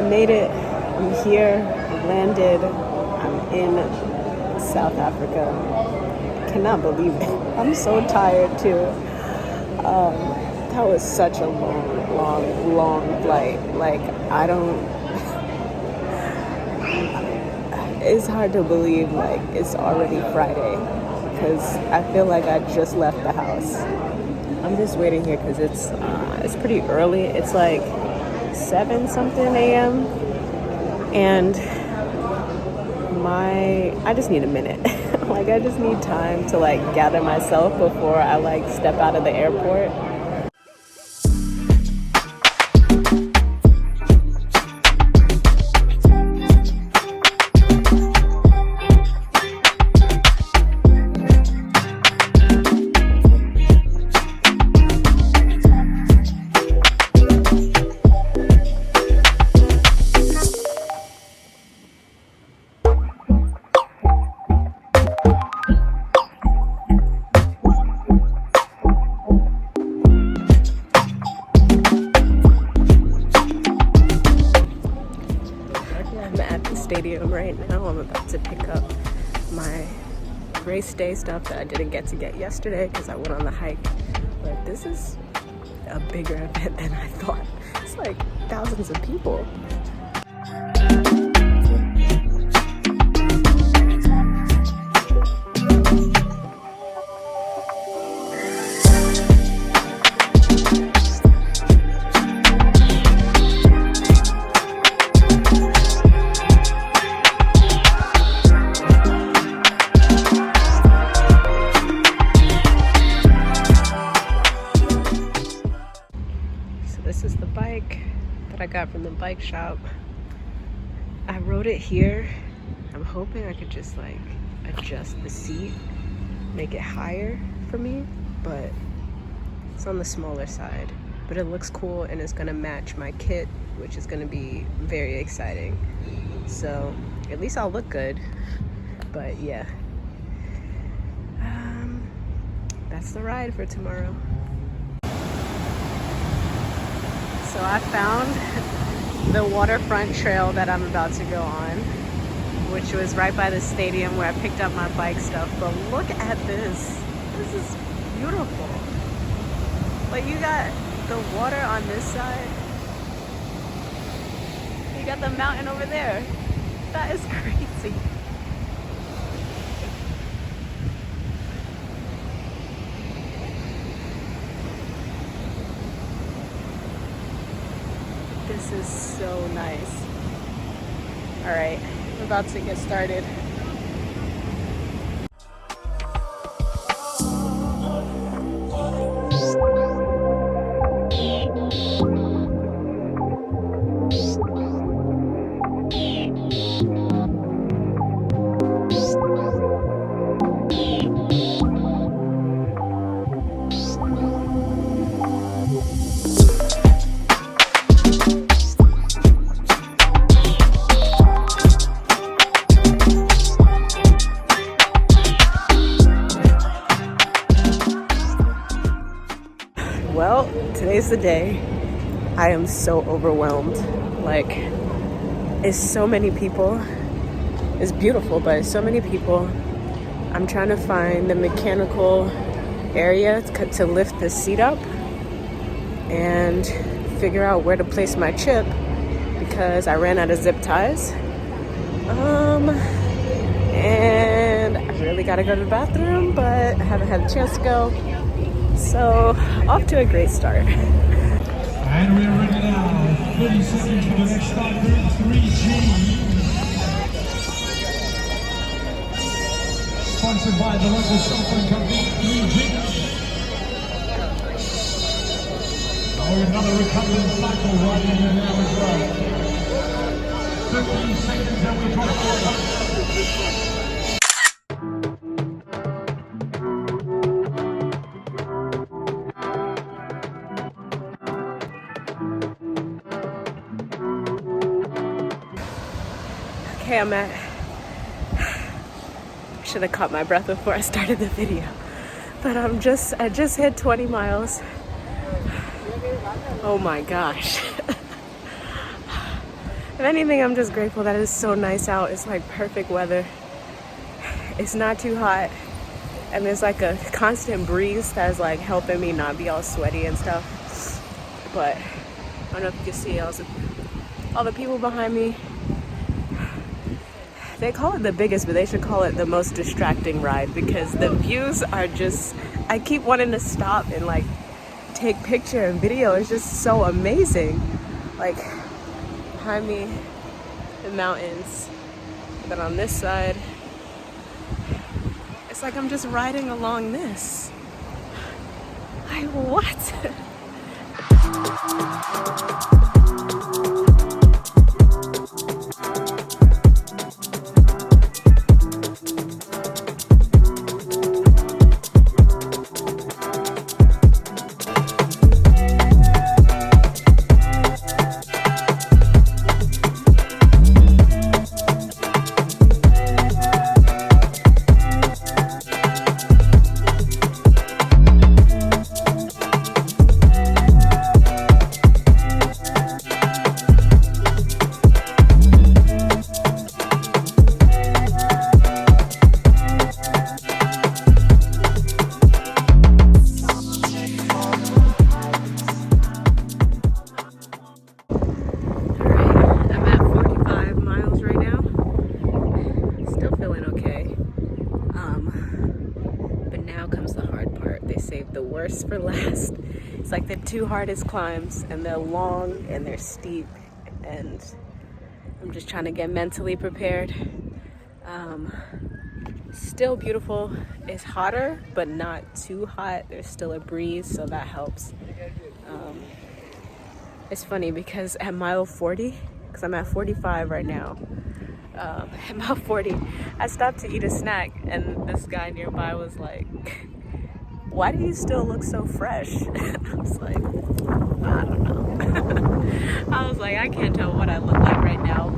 I made it. I'm here. I landed. I'm in South Africa. I cannot believe it. I'm so tired too. That was such a long flight. Like, I don't. It's hard to believe like it's already Friday because I feel like I just left the house. I'm just waiting here because it's pretty early. It's like 7 something a.m. and I just need a minute. Like, I just need time to like gather myself before I like step out of the airport. Stadium right now. I'm about to pick up my race day stuff that I didn't get to get yesterday because I went on the hike. But this is a bigger event than I thought. It's like thousands of people. This is the bike that I got from the bike shop. I rode it here. I'm hoping I could just like adjust the seat, make it higher for me, but it's on the smaller side. But it looks cool and it's gonna match my kit, which is gonna be very exciting. So at least I'll look good. But yeah, that's the ride for tomorrow. So I found the waterfront trail that I'm about to go on, which was right by the stadium where I picked up my bike stuff. But look at this. This is beautiful. Like, you got the water on this side. You got the mountain over there. That is crazy. This is so nice. All right, we're about to get started. Well, today's the day. I am so overwhelmed. Like, it's so many people. It's beautiful, but it's so many people. I'm trying to find the mechanical area to lift the seat up and figure out where to place my chip because I ran out of zip ties. And I really gotta go to the bathroom, but I haven't had a chance to go. So, off to a great start. And we're ready now. 30 seconds for the next start group 3G. Sponsored by the local cell phone company 3G. Oh, another recumbent cycle right in there now as well. 15 seconds and we're trying to Okay, I should have caught my breath before I started the video. But I just hit 20 miles. Oh my gosh. If anything, I'm just grateful that it's so nice out. It's like perfect weather. It's not too hot. And there's like a constant breeze that's like helping me not be all sweaty and stuff. But I don't know if you can see all the people behind me. They call it the biggest, but they should call it the most distracting ride, because the views are just, I keep wanting to stop and like take picture and video. It's just so amazing. Like behind me, the mountains. Then on this side, it's like I'm just riding along this. Like, what? For last. It's like the two hardest climbs, and they're long and they're steep, and I'm just trying to get mentally prepared. Still beautiful. It's hotter, but not too hot. There's still a breeze, so that helps. It's funny because at mile 40, because I'm at 45 right now, at mile 40, I stopped to eat a snack, and this guy nearby was like, "Why do you still look so fresh?" I was like, I don't know. I was like, I can't tell what I look like right now.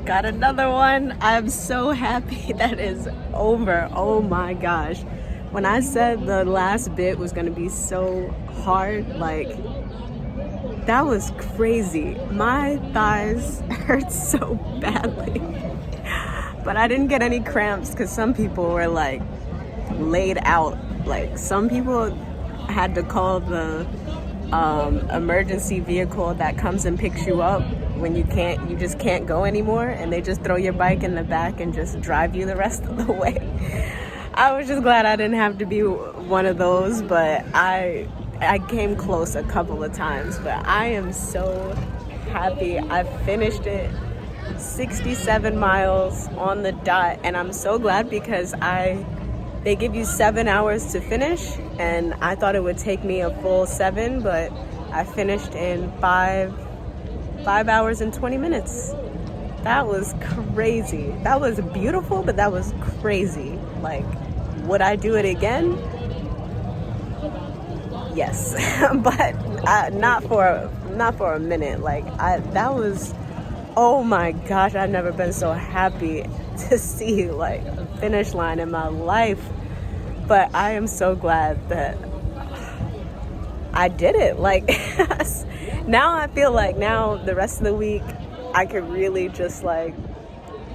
Got another one. I'm so happy that is over. Oh my gosh. When I said the last bit was gonna be so hard, like, that was crazy. My thighs hurt so badly. But I didn't get any cramps because some people were like laid out. Like, some people had to call the emergency vehicle that comes and picks you up when you just can't go anymore, and they just throw your bike in the back and just drive you the rest of the way. I was just glad I didn't have to be one of those, but I came close a couple of times. But I am so happy I finished it. 67 miles on the dot, and I'm so glad because they give you 7 hours to finish, and I thought it would take me a full 7, but I finished in 5 hours and 20 minutes. That was crazy. That was beautiful, but that was crazy. Like, would I do it again? Yes, but not for a minute. Like, that was, oh my gosh, I've never been so happy to see like a finish line in my life. But I am so glad that I did it. Like, now I feel like now the rest of the week I could really just like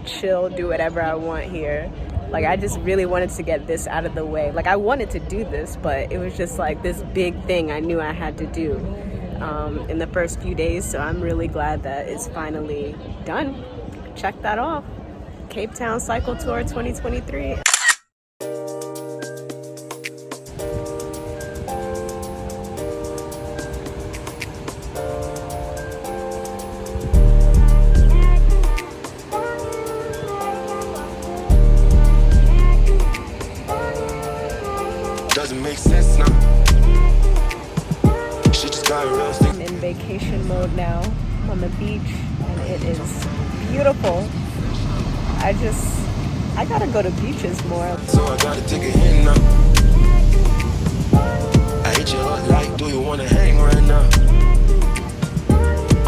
chill, do whatever I want here. Like, I just really wanted to get this out of the way. Like, I wanted to do this, but it was just like this big thing I knew I had to do in the first few days. So I'm really glad that it's finally done. Check that off. Cape Town Cycle Tour 2023. Doesn't make sense now. vacation mode now. I'm on the beach and it is beautiful. I gotta go to beaches more. So I gotta take a hint now. I hit you up like, do you wanna hang right now?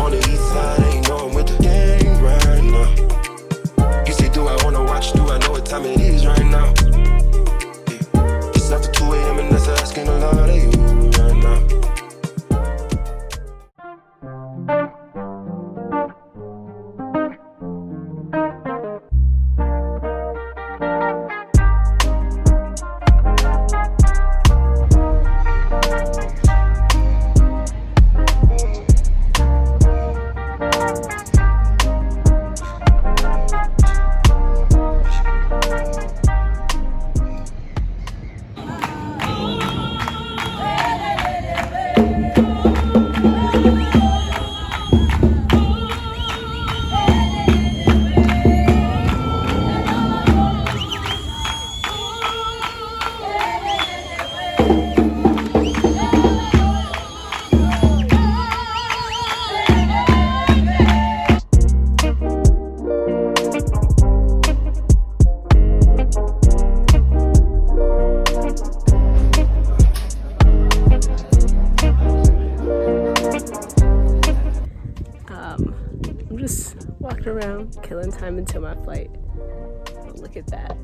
On the east side, ain't know I'm with the gang right now. You say, do I wanna watch? Do I know what time it is right now? Yeah. It's after 2 a.m. and that's asking a lot of you right now. I'm just walking around, killing time until my flight. But look at that.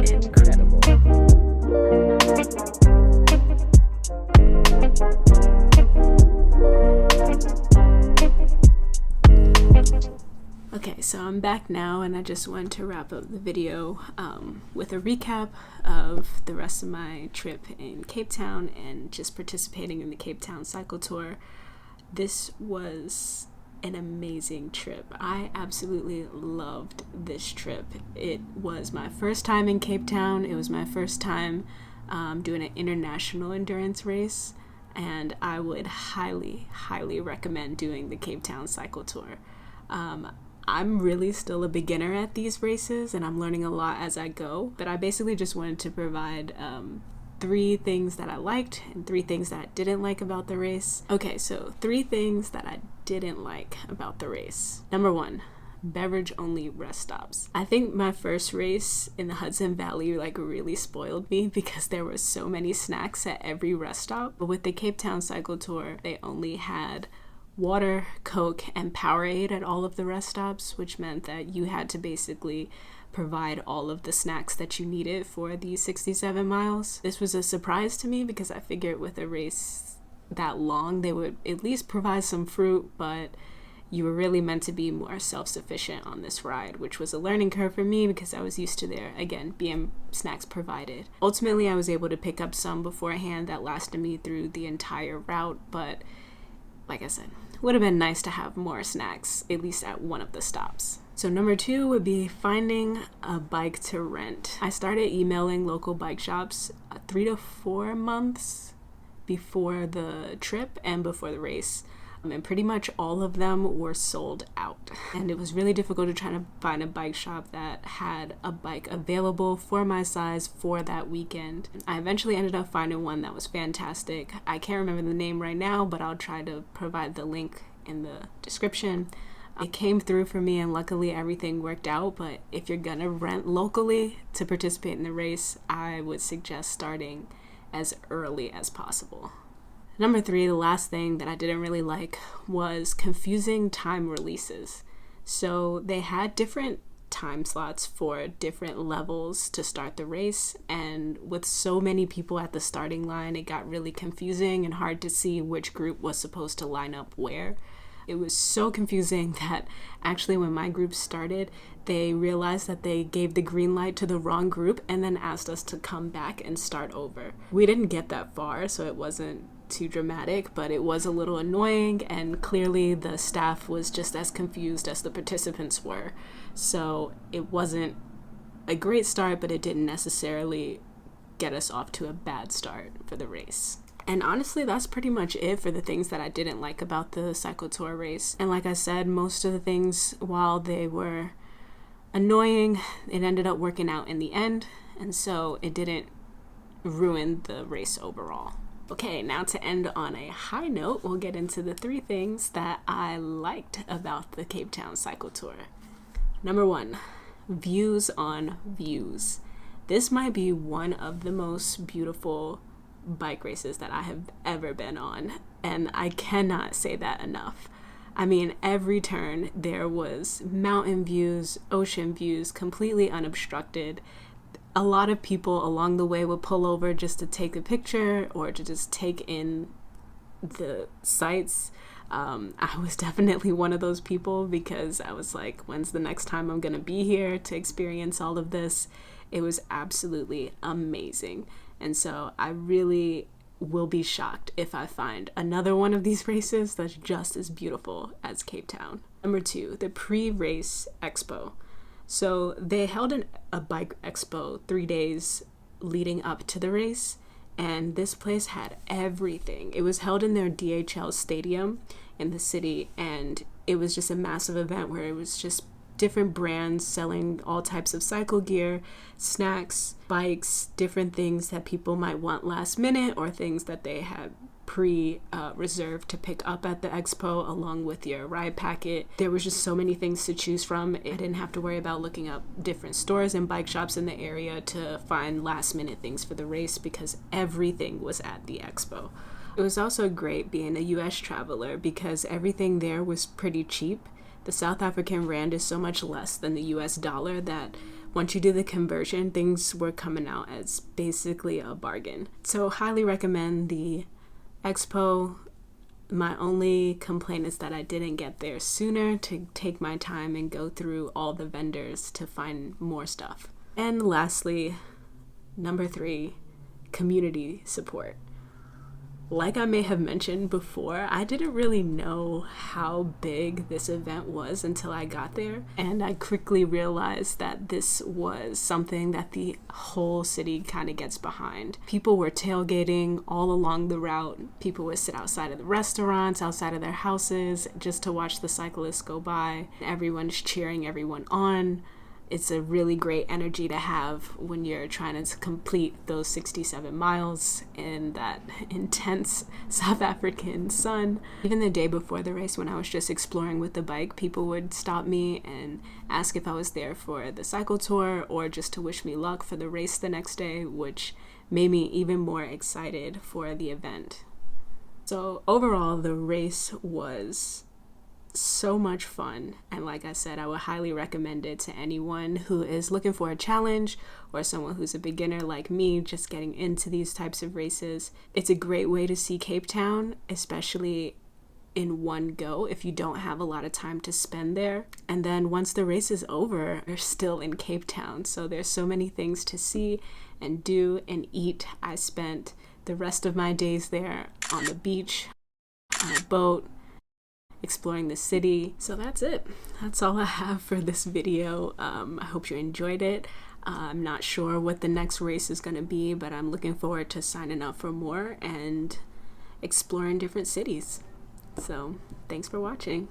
Incredible. Okay, so I'm back now and I just wanted to wrap up the video with a recap of the rest of my trip in Cape Town and just participating in the Cape Town Cycle Tour. This was an amazing trip. I absolutely loved this trip. It was my first time in Cape Town. It was my first time doing an international endurance race, and I would highly, highly recommend doing the Cape Town Cycle Tour. I'm really still a beginner at these races and I'm learning a lot as I go, but I basically just wanted to provide 3 things that I liked and 3 things that I didn't like about the race. Okay, so 3 things that I didn't like about the race. Number 1, beverage only rest stops. I think my first race in the Hudson Valley really spoiled me because there were so many snacks at every rest stop. But with the Cape Town Cycle Tour, they only had water, Coke, and Powerade at all of the rest stops, which meant that you had to basically provide all of the snacks that you needed for these 67 miles. This was a surprise to me because I figured with a race that long, they would at least provide some fruit, but you were really meant to be more self-sufficient on this ride, which was a learning curve for me because I was used to there, again, being snacks provided. Ultimately, I was able to pick up some beforehand that lasted me through the entire route, but like I said, would have been nice to have more snacks, at least at one of the stops. So number 2 would be finding a bike to rent. I started emailing local bike shops 3 to 4 months before the trip and before the race. And pretty much all of them were sold out. And it was really difficult to try to find a bike shop that had a bike available for my size for that weekend. I eventually ended up finding one that was fantastic. I can't remember the name right now, but I'll try to provide the link in the description. It came through for me and luckily everything worked out, but if you're gonna rent locally to participate in the race, I would suggest starting as early as possible. Number 3, the last thing that I didn't really like was confusing time releases. So they had different time slots for different levels to start the race, and with so many people at the starting line, it got really confusing and hard to see which group was supposed to line up where. It was so confusing that actually when my group started, they realized that they gave the green light to the wrong group and then asked us to come back and start over. We didn't get that far, so it wasn't too dramatic, but it was a little annoying, and clearly the staff was just as confused as the participants were. So it wasn't a great start, but it didn't necessarily get us off to a bad start for the race. And honestly, that's pretty much it for the things that I didn't like about the Cycle Tour race. And like I said, most of the things, while they were annoying, it ended up working out in the end, and so it didn't ruin the race overall. Okay, now to end on a high note, we'll get into the 3 things that I liked about the Cape Town Cycle Tour. Number 1, views on views. This might be one of the most beautiful bike races that I have ever been on, and I cannot say that enough. I mean, every turn there was mountain views, ocean views, completely unobstructed. A lot of people along the way would pull over just to take a picture or to just take in the sights. I was definitely one of those people because I was like, when's the next time I'm gonna be here to experience all of this? It was absolutely amazing. And so I really will be shocked if I find another one of these races that's just as beautiful as Cape Town. Number 2, the pre-race expo. So they held a bike expo 3 days leading up to the race, and this place had everything. It was held in their DHL stadium in the city, and it was just a massive event where it was just different brands selling all types of cycle gear, snacks, bikes, different things that people might want last minute or things that they had reserved to pick up at the expo along with your ride packet. There was just so many things to choose from. I didn't have to worry about looking up different stores and bike shops in the area to find last minute things for the race because everything was at the expo. It was also great being a US traveler because everything there was pretty cheap. The South African rand is so much less than the US dollar that once you do the conversion, things were coming out as basically a bargain. So highly recommend the expo. My only complaint is that I didn't get there sooner to take my time and go through all the vendors to find more stuff. And lastly, number 3, community support. Like I may have mentioned before, I didn't really know how big this event was until I got there, and I quickly realized that this was something that the whole city kind of gets behind. People were tailgating all along the route. People would sit outside of the restaurants, outside of their houses, just to watch the cyclists go by. Everyone's cheering everyone on. It's a really great energy to have when you're trying to complete those 67 miles in that intense South African sun. Even the day before the race, when I was just exploring with the bike, people would stop me and ask if I was there for the cycle tour or just to wish me luck for the race the next day, which made me even more excited for the event. So overall, the race was so much fun, and like I said, I would highly recommend it to anyone who is looking for a challenge or someone who's a beginner like me just getting into these types of races. It's a great way to see Cape Town, especially in one go if you don't have a lot of time to spend there. And then once the race is over, you're still in Cape Town, so there's so many things to see and do and eat. I spent the rest of my days there on the beach, on a boat, exploring the city. So that's it. That's all I have for this video. I hope you enjoyed it. I'm not sure what the next race is going to be, but I'm looking forward to signing up for more and exploring different cities. So thanks for watching.